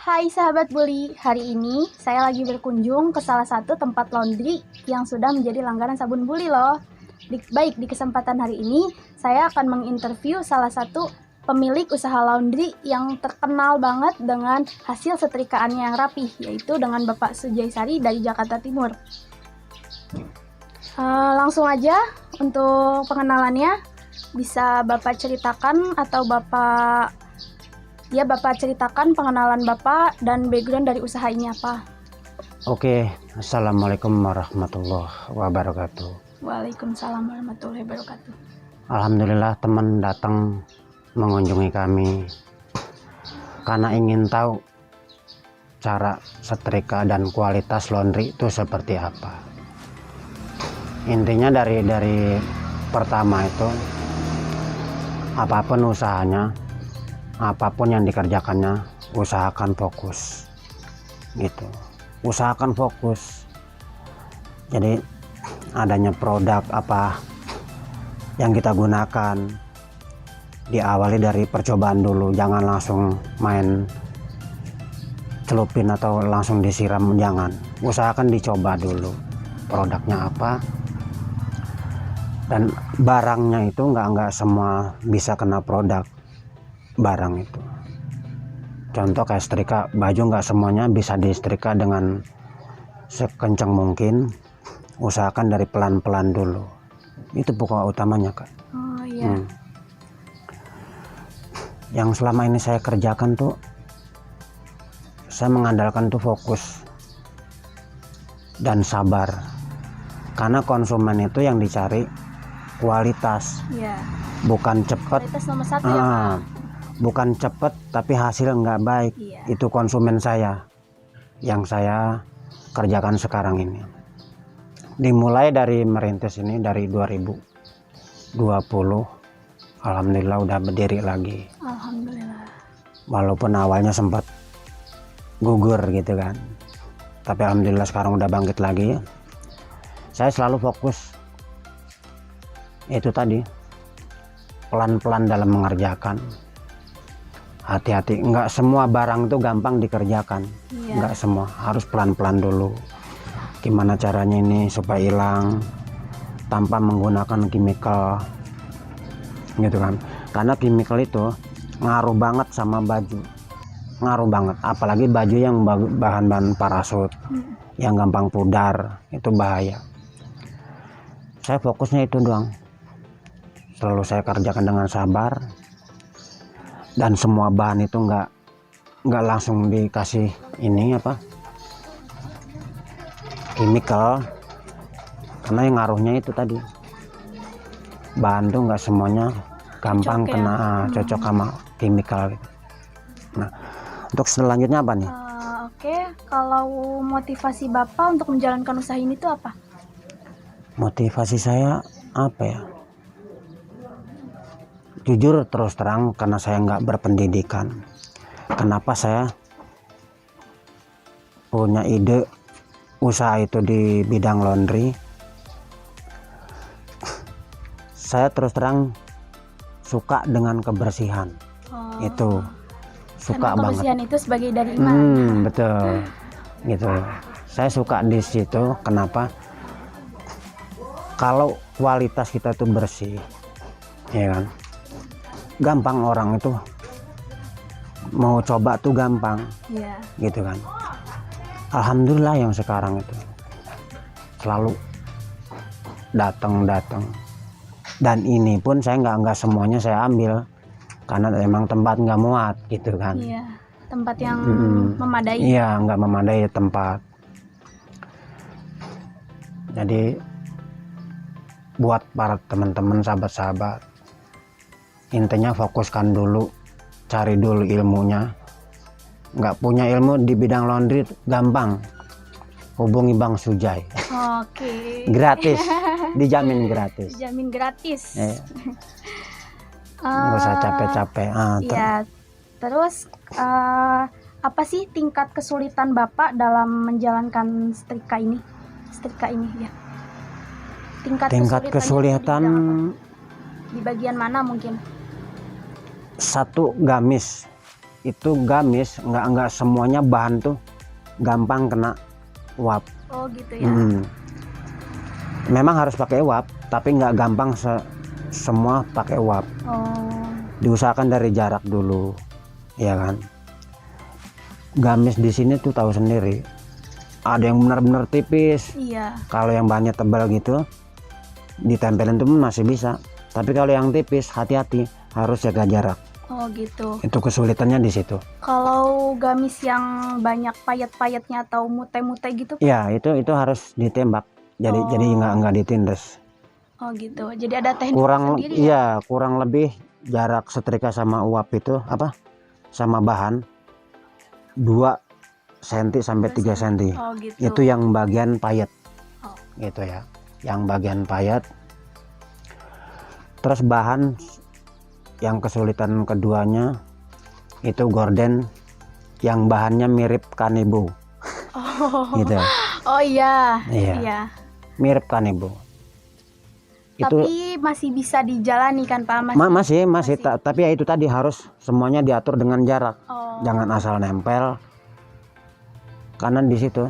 Hai sahabat Bully, hari ini saya lagi berkunjung ke salah satu tempat laundry yang sudah menjadi langganan sabun Bully loh. Baik, di kesempatan hari ini saya akan menginterview salah satu pemilik usaha laundry yang terkenal banget dengan hasil setrikaannya yang rapih, yaitu dengan Bapak Sujaisari dari Jakarta Timur. Langsung aja untuk pengenalannya, bisa Bapak ceritakan atau Bapak ceritakan pengenalan Bapak dan background dari usaha ini apa? Oke, Assalamualaikum warahmatullahi wabarakatuh. Waalaikumsalam warahmatullahi wabarakatuh. Alhamdulillah teman datang mengunjungi kami karena ingin tahu cara setrika dan kualitas laundry itu seperti apa. Intinya dari pertama itu apapun usahanya, apapun yang dikerjakannya, usahakan fokus gitu, usahakan fokus. Jadi adanya produk apa yang kita gunakan diawali dari percobaan dulu, jangan langsung main celupin atau langsung disiram, jangan. Usahakan dicoba dulu produknya apa, dan barangnya itu nggak semua bisa kena produk barang itu. Contoh kayak setrika baju, nggak semuanya bisa disetrika dengan sekencang mungkin. Usahakan dari pelan-pelan dulu, itu pokok utamanya Kak. Oh iya. Yang selama ini saya kerjakan tuh, saya mengandalkan tuh fokus dan sabar, karena konsumen itu yang dicari kualitas, bukan cepet. Kualitas nomor satu ya Pak. Bukan cepet tapi hasil nggak baik. Itu konsumen saya yang saya kerjakan sekarang ini. Dimulai dari merintis ini dari 2020, alhamdulillah udah berdiri lagi. Alhamdulillah. Walaupun awalnya sempat gugur gitu kan, tapi alhamdulillah sekarang udah bangkit lagi. Saya selalu fokus itu tadi, pelan-pelan dalam mengerjakan. Hati-hati, nggak semua barang itu gampang dikerjakan, nggak semua, harus pelan-pelan dulu. Gimana caranya ini supaya hilang tanpa menggunakan chemical gitu kan, karena chemical itu ngaruh banget sama baju, ngaruh banget, apalagi baju yang bahan-bahan parasut yang gampang pudar, itu bahaya. Saya fokusnya itu doang, selalu saya kerjakan dengan sabar. Dan semua bahan itu nggak langsung dikasih ini apa chemical, karena yang ngaruhnya itu tadi, bahan tuh nggak semuanya gampang cocok sama chemical gitu. Nah, untuk selanjutnya apa nih? Oke, kalau motivasi Bapak untuk menjalankan usaha ini tuh apa? Motivasi saya apa ya? Jujur terus terang, karena saya nggak berpendidikan. Kenapa saya punya ide usaha itu di bidang laundry? Saya terus terang suka dengan kebersihan. Itu suka banget. Kebersihan itu sebagai dari iman. Betul, gitu. Saya suka di situ. Kenapa? Kalau kualitas kita tuh bersih, ya kan, gampang orang itu mau coba tuh gampang, gitu kan. Alhamdulillah yang sekarang itu selalu datang, dan ini pun saya nggak semuanya saya ambil, karena emang tempat nggak muat gitu kan. Tempat yang memadai. Iya, nggak memadai tempat. Jadi buat para teman-teman, sahabat-sahabat, intinya fokuskan dulu, cari dulu ilmunya. Nggak punya ilmu di bidang laundry gampang, hubungi Bang Sujai. Oke. Gratis, dijamin gratis. Dijamin gratis. Nggak usah capek-capek. Terus apa sih tingkat kesulitan Bapak dalam menjalankan setrika ini ya? Tingkat kesulitan di bagian mana mungkin? Satu, gamis. itu gamis, nggak semuanya bahan tuh gampang kena uap. Oh gitu ya. Memang harus pakai uap, tapi nggak gampang semua pakai uap. Oh. Diusahakan dari jarak dulu, ya kan. Gamis di sini tuh tahu sendiri, ada yang benar-benar tipis. Iya. Kalau yang bahannya tebal gitu, ditempelin tuh masih bisa. Tapi kalau yang tipis, hati-hati, harus jaga jarak. Oh gitu. Itu kesulitannya di situ. Kalau gamis yang banyak payet-payetnya atau mute-mute gitu? Ya, itu harus ditembak. Jadi nggak ditindas. Oh gitu. Jadi ada teknik Kurang sendiri ya? iya, kurang lebih jarak setrika sama uap itu sama bahan 2 cm sampai 3 cm. Oh gitu. Itu yang bagian payet. Oh. Gitu ya. Yang bagian payet. Terus bahan yang kesulitan keduanya itu gorden yang bahannya mirip kanebo. Oh. Gitu. Oh iya. Iya. Iya. Mirip kanebo. Tapi masih bisa dijalani kan Pak? Masih. Tapi ya itu tadi harus semuanya diatur dengan jarak. Oh. Jangan asal nempel. Karena di situ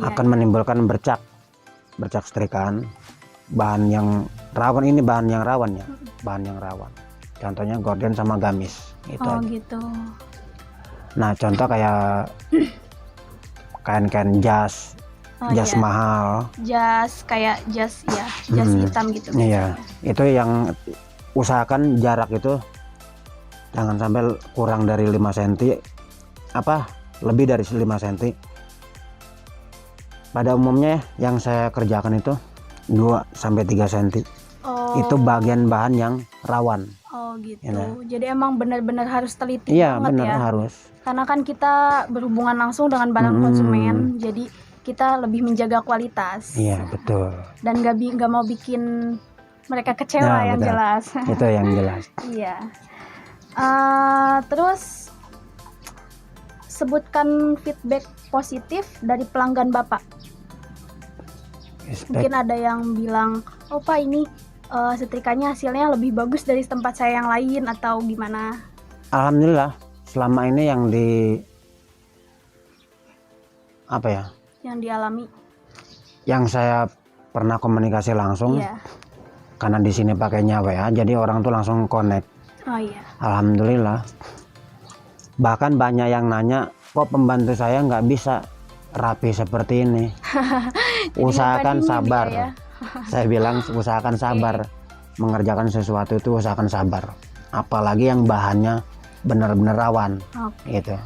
akan menimbulkan bercak setrikaan. Bahan yang rawan ini bahan yang rawan. Contohnya gorden sama gamis. Itu aja. Gitu. Nah, contoh kayak kain-kain jas mahal. Jas kayak jas hitam gitu. Iya, itu yang usahakan jarak itu jangan sampai kurang dari 5 cm, lebih dari 5 cm. Pada umumnya yang saya kerjakan itu 2 sampai 3 cm. Oh. Itu bagian bahan yang rawan. Oh gitu. Ya. Jadi emang benar-benar harus teliti Iya, banget benar ya. harus. Karena kan kita berhubungan langsung dengan barang konsumen, jadi kita lebih menjaga kualitas. Iya, betul. Dan nggak mau bikin mereka kecewa Nah, yang betul. jelas. Itu yang jelas. Iya. Terus sebutkan feedback positif dari pelanggan Bapak. Mungkin ada yang bilang, oh Pak ini setrikanya hasilnya lebih bagus dari tempat saya yang lain atau gimana? Alhamdulillah selama ini yang dialami, yang saya pernah komunikasi langsung. Iya. Karena di sini pakainya WA, jadi orang tuh langsung connect. Oh iya. Alhamdulillah. Bahkan banyak yang nanya, kok pembantu saya nggak bisa rapi seperti ini. Usahakan sabar. Ya? Saya bilang usahakan sabar. Mengerjakan sesuatu itu usahakan sabar. Apalagi yang bahannya benar-benar rawan. Gitu.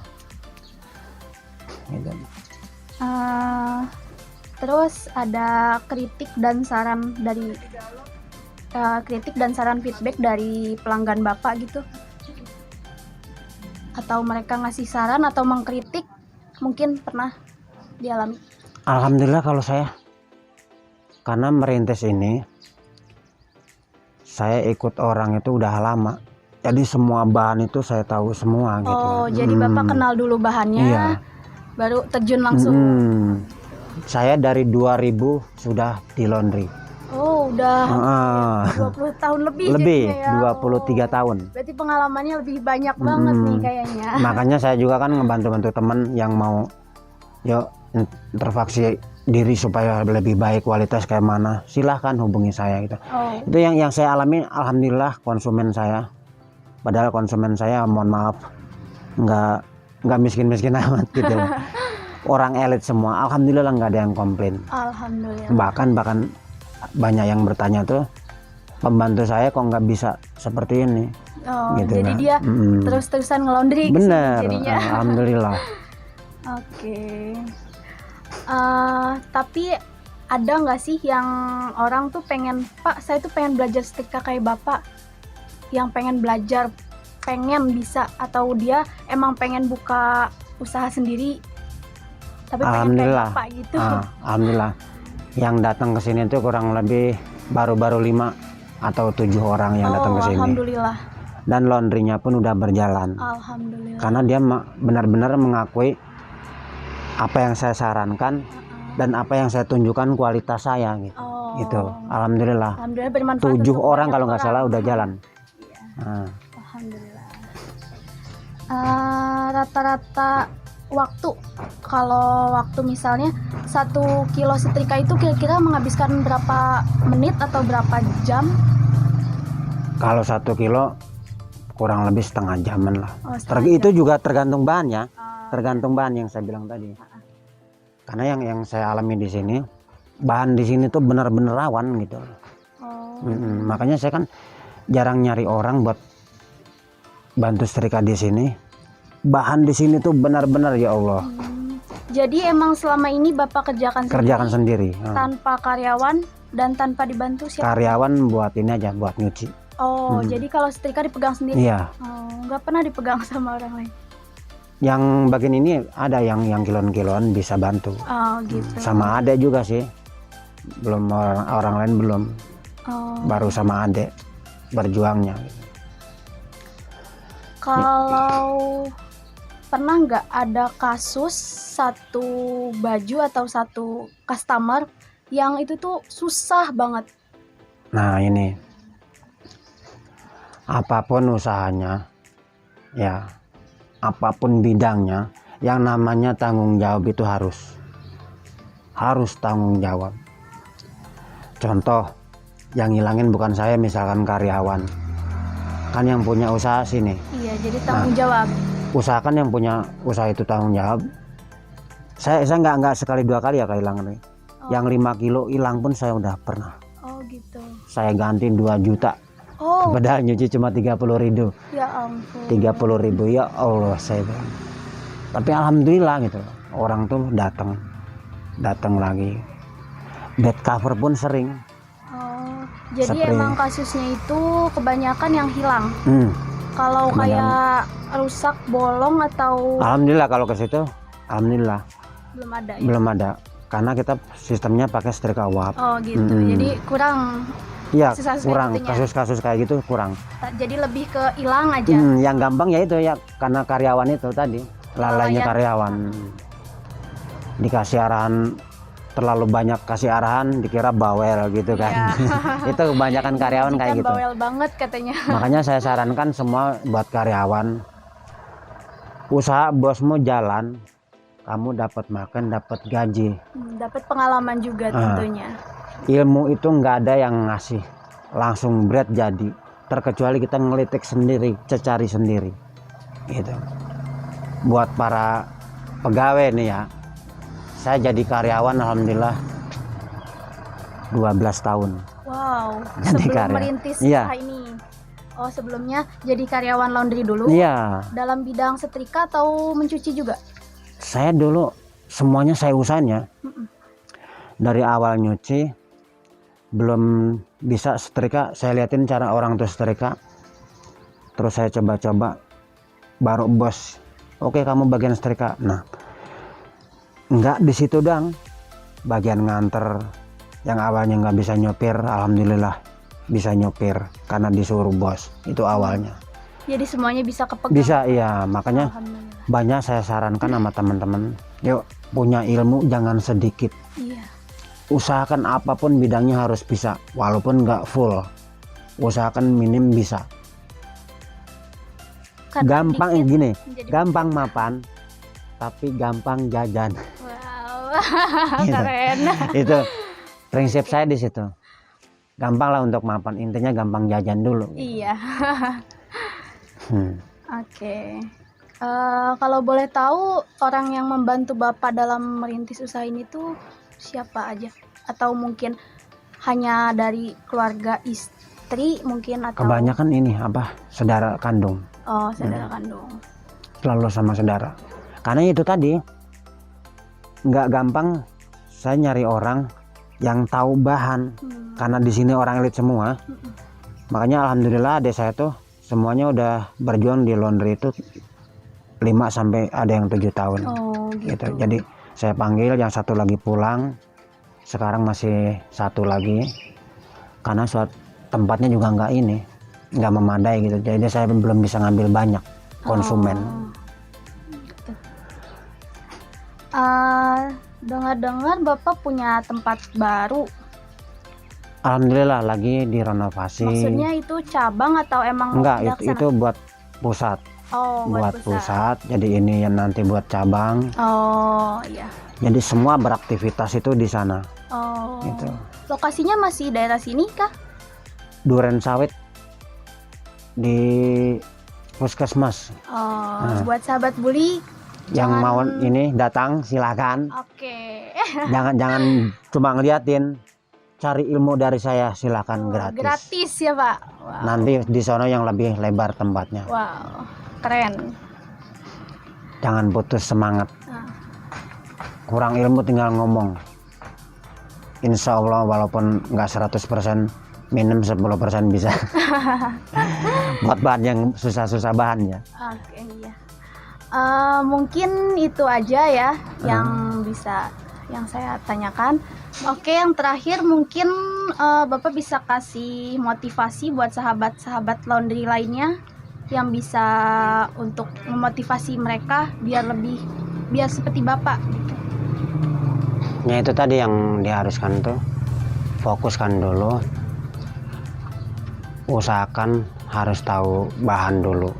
Terus ada kritik dan saran feedback dari pelanggan Bapak gitu, atau mereka ngasih saran atau mengkritik, mungkin pernah dialami? Alhamdulillah kalau saya, karena merintis ini saya ikut orang itu udah lama, jadi semua bahan itu saya tahu semua gitu. Oh jadi Bapak kenal dulu bahannya. Iya. Baru terjun langsung. Saya dari 2000 sudah di laundry. Oh udah 20 tahun lebih jadinya ya. 23 tahun. Berarti pengalamannya lebih banyak banget nih kayaknya. Makanya saya juga kan ngebantu-bantu teman yang mau interfaksi diri supaya lebih baik kualitas kayak mana, silahkan hubungi saya gitu. Itu yang saya alami. Alhamdulillah konsumen saya, padahal konsumen saya mohon maaf nggak miskin-miskin amat gitu. Orang elit semua, alhamdulillah nggak ada yang komplain. Alhamdulillah. Bahkan banyak yang bertanya tuh, pembantu saya kok nggak bisa seperti ini. Gitu, jadi dia terus-terusan ngelondri. Bener, jadinya. alhamdulillah. Oke. Tapi ada nggak sih yang orang tuh pengen, Pak saya tuh pengen belajar setrika kayak Bapak, yang pengen belajar, pengen bisa, atau dia emang pengen buka usaha sendiri tapi pengen kayak Bapak gitu? Alhamdulillah yang datang ke sini tuh kurang lebih baru-baru 5 atau 7 orang yang datang ke sini. Alhamdulillah. Dan laundrynya pun udah berjalan. Alhamdulillah. Karena dia benar-benar mengakui apa yang saya sarankan dan apa yang saya tunjukkan kualitas saya gitu. Gitu. Alhamdulillah. Alhamdulillah bermanfaat. 7 orang kalau nggak salah udah jalan. Alhamdulillah. Rata-rata waktu, kalau waktu misalnya 1 kilo setrika itu kira-kira menghabiskan berapa menit atau berapa jam? Kalau 1 kilo kurang lebih setengah jaman lah. Oh, setengah Itu jam. juga tergantung bahannya, Ah, tergantung bahan yang saya bilang tadi. Karena yang saya alami di sini, bahan di sini tuh benar-benar rawan gitu. oh. Makanya saya kan jarang nyari orang buat bantu setrika di sini. Bahan di sini tuh benar-benar ya Allah Jadi emang selama ini Bapak kerjakan sendiri. tanpa karyawan dan tanpa dibantu siapa? Karyawan buat ini aja, buat nyuci. Oh, jadi kalau setrika dipegang sendiri? Iya. Oh, nggak pernah dipegang sama orang lain? Yang bagian ini ada yang kilon-kiloan bisa bantu. Oh, gitu. Sama adek juga sih. Belum orang lain belum. Oh. Baru sama adek berjuangnya. Kalau pernah nggak ada kasus satu baju atau satu customer yang itu tuh susah banget? Nah ini, apapun usahanya, ya, apapun bidangnya, yang namanya tanggung jawab itu harus tanggung jawab. Contoh, yang ngilangin bukan saya, misalkan karyawan, kan yang punya usaha sini. Iya, jadi tanggung jawab. Usahakan yang punya usaha itu tanggung jawab. Saya nggak sekali dua kali ya kehilangan. Yang 5 kilo hilang pun saya udah pernah. Oh gitu. Saya ganti 2 juta. Oh, Padahal nyuci cuma 30.000. ya ampun. 30.000 ya Allah saya bilang. Tapi alhamdulillah gitu. Orang tuh datang lagi. Bed cover pun sering. Oh, jadi Spray. emang kasusnya itu kebanyakan yang hilang. Kalau Kebanyakan. kayak rusak, bolong atau Alhamdulillah kalau ke situ, alhamdulillah belum ada ya? belum ada. Karena kita sistemnya pakai setrika uap. Oh gitu. Jadi kurang. Iya, Kasus-kasus kurang itunya. kasus-kasus kayak gitu kurang. Jadi lebih ke hilang aja. Yang gampang ya itu ya karena karyawan itu tadi, lalainya Lalainya. karyawan. Dikasih arahan terlalu banyak, kasih arahan dikira bawel gitu kan. Iya. Itu kebanyakan karyawan Jadi kayak kan gitu. bawel banget katanya. Makanya saya sarankan semua buat karyawan, usaha bosmu jalan, kamu dapat makan, dapat gaji. Dapat pengalaman juga tentunya. Ilmu itu nggak ada yang ngasih langsung bread jadi, terkecuali kita ngelitik sendiri, cecari sendiri gitu. Buat para pegawai nih ya, saya jadi karyawan alhamdulillah 12 tahun. Wow, Jadi sebelum karya. merintis Iya. usaha ini. Oh, sebelumnya jadi karyawan laundry dulu? Iya, Dalam bidang setrika atau mencuci juga? saya dulu semuanya saya usahain ya. Dari awal nyuci, belum bisa setrika, saya liatin cara orang tuh setrika, terus saya coba-coba, baru bos, oke kamu bagian setrika. Nah, nggak di situ dong, bagian nganter, yang awalnya nggak bisa nyopir, alhamdulillah bisa nyopir karena disuruh bos. Itu awalnya Jadi semuanya bisa kepegang? bisa. Iya, makanya Alhamdulillah. banyak saya sarankan sama teman-teman, yuk punya ilmu jangan sedikit. Iya. Usahakan apapun bidangnya harus bisa, walaupun nggak full, usahakan minim bisa. Kadang Gampang dikit gini, menjadi- gampang mapan tapi gampang jajan. Wow, Gitu. keren. Itu prinsip saya di situ. Gampang lah untuk mapan, intinya gampang jajan dulu. Iya. Hmm. Oke. Kalau boleh tahu orang yang membantu Bapak dalam merintis usaha ini tuh siapa aja? Atau mungkin hanya dari keluarga istri mungkin atau Kebanyakan ini apa, saudara kandung, oh, saudara kandung. selalu sama saudara. Karena itu tadi nggak gampang saya nyari orang yang tahu bahan, karena di sini orang elit semua. Makanya alhamdulillah adik saya tuh semuanya udah berjuang di laundry itu 5 sampai ada yang 7 tahun. Oh, gitu. Jadi saya panggil, yang satu lagi pulang, sekarang masih satu lagi, karena tempatnya juga nggak memadai gitu. Jadi saya belum bisa ngambil banyak konsumen. Gitu. Dengar-dengar Bapak punya tempat baru. Alhamdulillah lagi direnovasi. Maksudnya itu cabang atau emang Enggak, pindah ke sana? itu buat pusat. Oh, buat pusat. Jadi ini yang nanti buat cabang. Oh, iya. Jadi semua beraktivitas itu di sana. Oh. Gitu. Lokasinya masih daerah sini kah? Duren Sawit di Puskesmas. Oh, buat sahabat bully Yang jangan- mau ini datang silakan. Oke. Jangan cuma ngeliatin, cari ilmu dari saya silakan gratis. Gratis ya, Pak. Wow. Nanti di sono yang lebih lebar tempatnya. Wow, keren. Jangan putus semangat. Nah. Kurang ilmu tinggal ngomong. Insya Allah walaupun nggak 100%, minim 10% bisa. Buat bahan yang susah-susah bahannya. Oke, iya. Mungkin itu aja ya yang bisa yang saya tanyakan. Oke, yang terakhir mungkin Bapak bisa kasih motivasi buat sahabat-sahabat laundry lainnya yang bisa untuk memotivasi mereka biar seperti Bapak gitu. Ya itu tadi yang diharuskan tuh, fokuskan dulu, usahakan harus tahu bahan dulu,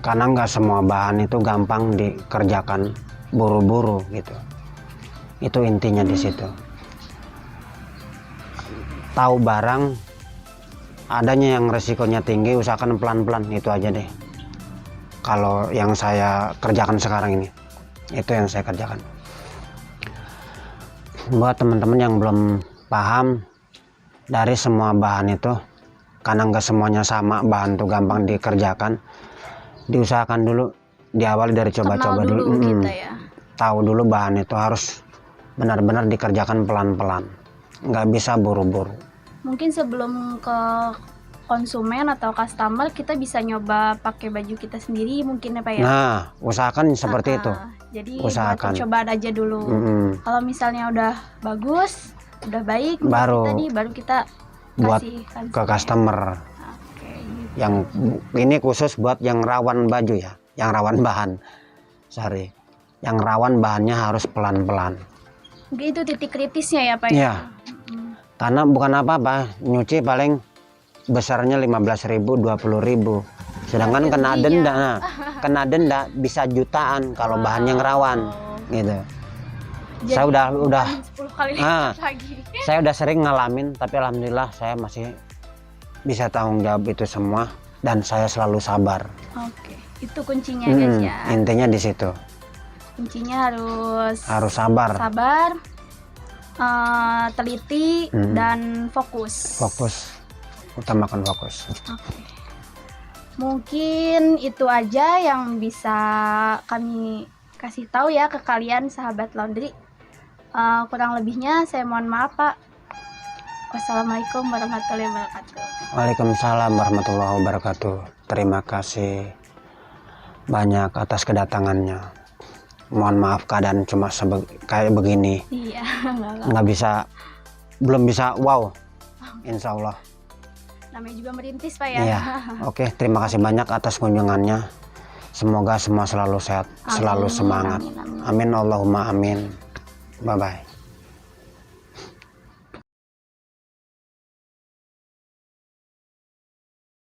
karena nggak semua bahan itu gampang dikerjakan buru-buru gitu. Itu intinya di situ. Tahu barang adanya yang resikonya tinggi, usahakan pelan-pelan, itu aja deh. Kalau yang saya kerjakan sekarang ini, itu yang saya kerjakan. Buat teman-teman yang belum paham, dari semua bahan itu, karena nggak semuanya sama, bahan tuh gampang dikerjakan, diusahakan dulu, diawali dari coba-coba Kenal dulu. kita ya. Tahu dulu bahan itu harus benar-benar dikerjakan pelan-pelan, nggak bisa buru-buru. Mungkin sebelum ke konsumen atau customer kita bisa nyoba pakai baju kita sendiri mungkin ya, Pak ya. Nah, usahakan seperti itu. Jadi Usahakan. buat percobaan aja dulu. Kalau misalnya udah bagus, udah baik, Baru baru kita buat kasih ke customer. Oke, gitu. Yang ini khusus buat yang rawan baju ya, yang rawan bahan. Sorry, yang rawan bahannya harus pelan-pelan. Mungkin itu titik kritisnya ya, Pak ya. Iya. Karena bukan apa-apa, nyuci paling besarnya 15.000, 20.000. Sedangkan kena denda, kena denda bisa jutaan kalau bahan yang rawan, gitu. Jadi Saya udah 10 kali Ah. lipat lagi. Saya udah sering ngalamin, tapi alhamdulillah saya masih bisa tanggung jawab itu semua dan saya selalu sabar. Oke, itu kuncinya guys ya. Intinya di situ. Kuncinya harus Sabar. teliti dan fokus. Utamakan fokus. Oke. Mungkin itu aja yang bisa kami kasih tahu ya ke kalian sahabat laundry. Kurang lebihnya saya mohon maaf, Pak. Wassalamualaikum warahmatullahi wabarakatuh. Waalaikumsalam warahmatullahi wabarakatuh. Terima kasih banyak atas kedatangannya. Mohon maaf keadaan cuma kayak begini. Iya, Belum bisa wow. Insya Allah. namanya juga merintis, Pak ya. Iya. Oke, terima kasih banyak atas kunjungannya. Semoga semua selalu sehat, selalu semangat. Amin. Amin Allahumma amin. Bye bye.